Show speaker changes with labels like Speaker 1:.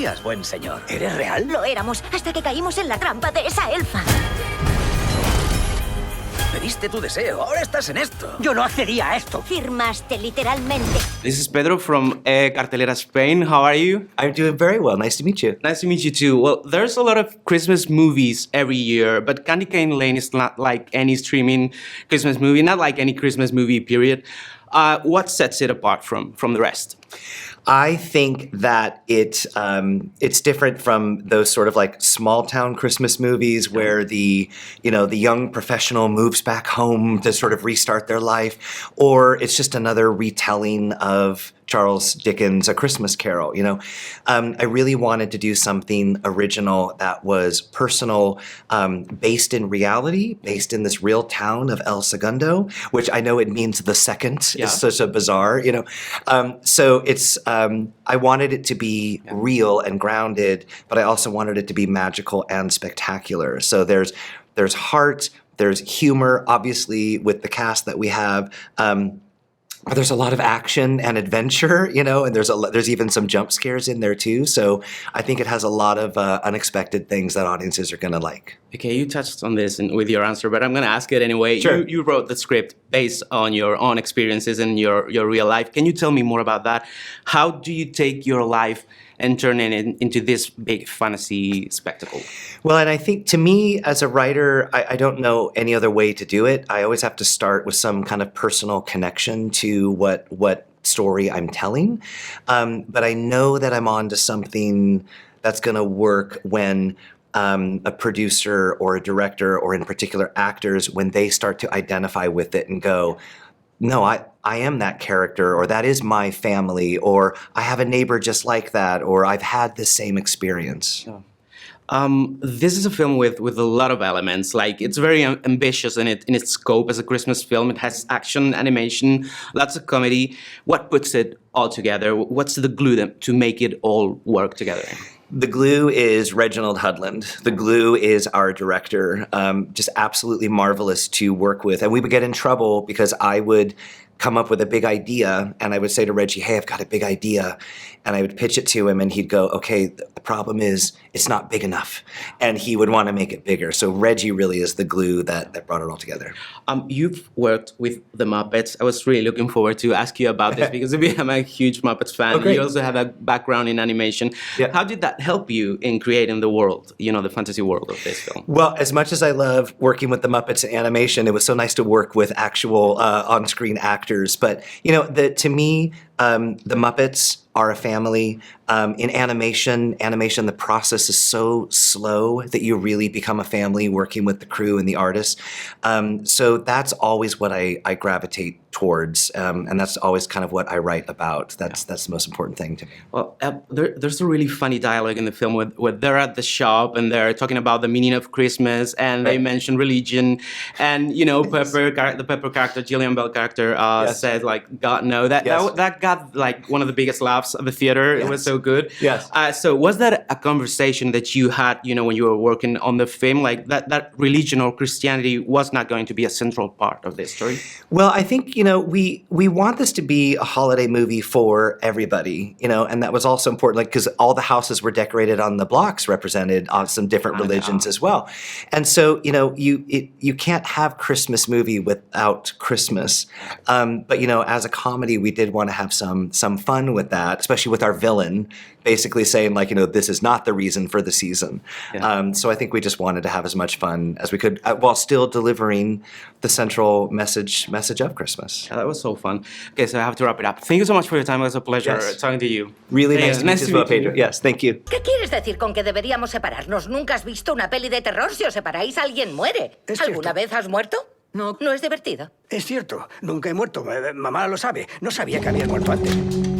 Speaker 1: días, buen señor. ¿Eres real?
Speaker 2: Lo éramos hasta que caímos en la trampa de esa elfa.
Speaker 1: Pediste tu deseo, ahora estás en esto.
Speaker 3: Yo no accedía a esto.
Speaker 2: Firmaste literalmente.
Speaker 4: This is Pedro from Cartelera, Spain. How are you?
Speaker 5: I'm doing very well. Nice to meet you.
Speaker 4: Nice to meet you too. Well, there's a lot of Christmas movies every year, but Candy Cane Lane is not like any streaming Christmas movie, not like any Christmas movie, period. What sets it apart from the rest?
Speaker 5: I think that it's different from those sort of like small town Christmas movies where the young professional moves back home to sort of restart their life, or it's just another retelling of Charles Dickens' A Christmas Carol. I really wanted to do something original that was personal, based in reality, based in this real town of El Segundo, which I know it means the second.
Speaker 4: Yeah.
Speaker 5: Is such a bizarre, So it's I wanted it to be real and grounded, but I also wanted it to be magical and spectacular. So there's heart, there's humor, obviously with the cast that we have. There's a lot of action and adventure, and there's even some jump scares in there too. So I think it has a lot of unexpected things that audiences are going to like.
Speaker 4: Okay, you touched on this with your answer, but I'm going to ask it anyway.
Speaker 5: Sure.
Speaker 4: You wrote the script based on your own experiences and your real life. Can you tell me more about that? How do you take your life and turn it into this big fantasy spectacle?
Speaker 5: Well, and I think to me as a writer, I don't know any other way to do it. I always have to start with some kind of personal connection to what story I'm telling. But I know that I'm onto something that's going to work when a producer or a director, or in particular actors, when they start to identify with it and go, no, I am that character, or that is my family, or I have a neighbor just like that, or I've had the same experience.
Speaker 4: Yeah. This is a film with a lot of elements. Like, it's very ambitious in its scope as a Christmas film. It has action, animation, lots of comedy. What puts it all together? What's the glue to make it all work together?
Speaker 5: The glue is Reginald Hudland. The glue is our director. Just absolutely marvelous to work with. And we would get in trouble because I would come up with a big idea and I would say to Reggie, hey, I've got a big idea. And I would pitch it to him and he'd go, okay, the problem is it's not big enough. And he would want to make it bigger. So Reggie really is the glue that brought it all together.
Speaker 4: You've worked with the Muppets. I was really looking forward to ask you about this because I'm a huge Muppets fan.
Speaker 5: Okay.
Speaker 4: You also have a background in animation.
Speaker 5: Yeah.
Speaker 4: How did that help you in creating the world, the fantasy world of this film?
Speaker 5: Well, as much as I love working with the Muppets in animation, it was so nice to work with actual on-screen actors. But, to me, the Muppets are a family. In animation, the process is so slow that you really become a family working with the crew and the artists. So that's always what I gravitate towards, and that's always kind of what I write about. That's the most important thing to me.
Speaker 4: Well, there's a really funny dialogue in the film where they're at the shop and they're talking about the meaning of Christmas, and they mention religion, and the Pepper character, Gillian Bell character, said like, "God no," that got like one of the biggest laughs of the theater. It was so good.
Speaker 5: Yes.
Speaker 4: So was that a conversation that you had, when you were working on the film, like that religion or Christianity was not going to be a central part of this story?
Speaker 5: Well, I think, we want this to be a holiday movie for everybody, and that was also important, like, because all the houses were decorated on the blocks represented on some different religions as well. And so, you can't have Christmas movie without Christmas. But, as a comedy, we did want to have some fun with that, especially with our villain basically saying like, this is not the reason for the season. Yeah. So I think we just wanted to have as much fun as we could while still delivering the central message of Christmas.
Speaker 4: Yeah, that was so fun. Okay, so I have to wrap it up. Thank you so much for your time. It was a pleasure talking to you.
Speaker 5: Really nice to meet you as well, Pedro. Yes, thank you.
Speaker 2: ¿Qué quieres decir con que deberíamos separarnos? ¿Nunca has visto una peli de terror? Si os separáis, alguien muere. ¿Alguna vez has muerto?
Speaker 3: No.
Speaker 2: ¿No es divertido?
Speaker 3: Es cierto, nunca he muerto. Mamá lo sabe. No sabía que había muerto antes.